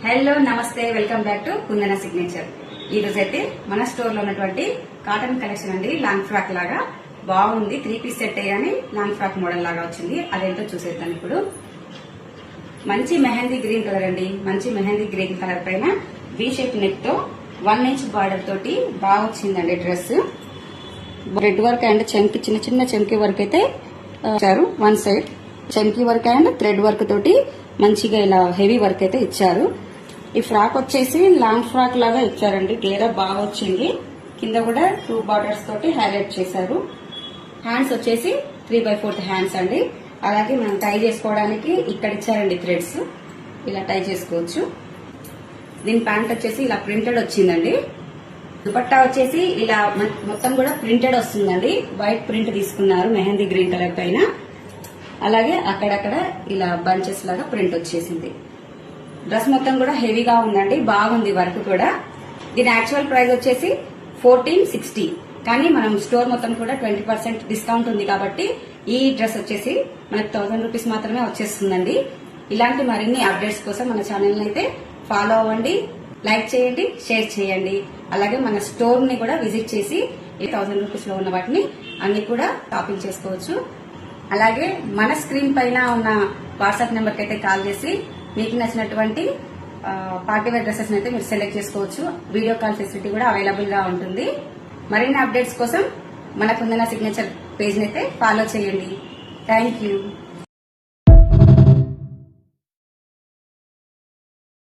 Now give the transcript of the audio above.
Hello నమస్తే, welcome back to Kundana signature. ఈ రోజు అయితే మన స్టోర్ లో ఉన్నటువంటి కాటన్ కలెక్షన్ అండి. లాంగ్ ఫ్రాక్ లాగా బాగుంది. 3 పీస్ సెట్ అయ్యాని లాంగ్ ఫ్రాక్ మోడల్ లాగా వచ్చింది. అదేంటో చూసేద్దాం ఇప్పుడు. మంచి మెహందీ గ్రీన్ కలర్ అండి. మంచి మెహందీ గ్రీన్ కలర్ పైన వి షేప్ నెక్ తో 1 ఇంచ్ బార్డర్ తోటి బాగా వచ్చిందండి డ్రెస్. రెడ్ వర్క్ అండ్ చంకి చిన్న చిన్న చంకీ వర్క్ అయితే ఇచ్చారు. One side chunky work and thread work తోటి మంచిగా ఇలా హెవీ వర్క్ అయితే ఇచ్చారు. ఈ ఫ్రాక్ వచ్చేసి లాంగ్ ఫ్రాక్ లాగా ఇచ్చారండి. గేరా బాగా వచ్చింది. కింద కూడా 2 బార్డర్స్ తోటి హైలైట్ చేశారు. హ్యాండ్స్ వచ్చేసి 3/4 హ్యాండ్స్ అండి. అలాగే మనం టై చేసుకోవడానికి ఇక్కడ ఇచ్చారండి థ్రెడ్స్. ఇలా టై చేసుకోవచ్చు. దీని ప్యాంట్ వచ్చేసి ఇలా ప్రింటెడ్ వచ్చిందండి. దుపట్టా వచ్చేసి ఇలా మొత్తం కూడా ప్రింటెడ్ వస్తుందండి. వైట్ ప్రింట్ తీసుకున్నారు మెహందీ గ్రీన్ కలర్ పైన. అలాగే అక్కడక్కడ ఇలా బంచెస్ లాగా ప్రింట్ వచ్చేసింది. డ్రెస్ మొత్తం కూడా హెవీగా ఉందండి. బాగుంది వర్క్ కూడా. దీని యాక్చువల్ ప్రైస్ వచ్చేసి 1460. కానీ మనం స్టోర్ మొత్తం కూడా 20% డిస్కౌంట్ ఉంది కాబట్టి ఈ డ్రెస్ వచ్చేసి మనకు 1000 రూపీస్ మాత్రమే వచ్చేస్తుందండి. ఇలాంటి మరిన్ని అప్డేట్స్ కోసం మన ఛానల్ అయితే ఫాలో అవ్వండి, లైక్ చేయండి, షేర్ చేయండి. అలాగే మన స్టోర్ ని కూడా విజిట్ చేసి 1000 రూపీస్ లో ఉన్న వాటిని అన్ని కూడా షాపింగ్ చేసుకోవచ్చు. అలాగే మన స్క్రీన్ పైన ఉన్న వాట్సాప్ నెంబర్ కి అయితే కాల్ చేసి మీకు నచ్చినటువంటి పార్టీ వేర్ డ్రెస్సెస్ అయితే మీరు సెలెక్ట్ చేసుకోవచ్చు. వీడియో కాల్ ఫెసిలిటీ కూడా అవైలబుల్ గా ఉంటుంది. మరిన్ని అప్డేట్స్ కోసం మన కుందన సిగ్నేచర్ పేజ్ అయితే ఫాలో చేయండి. Thank you.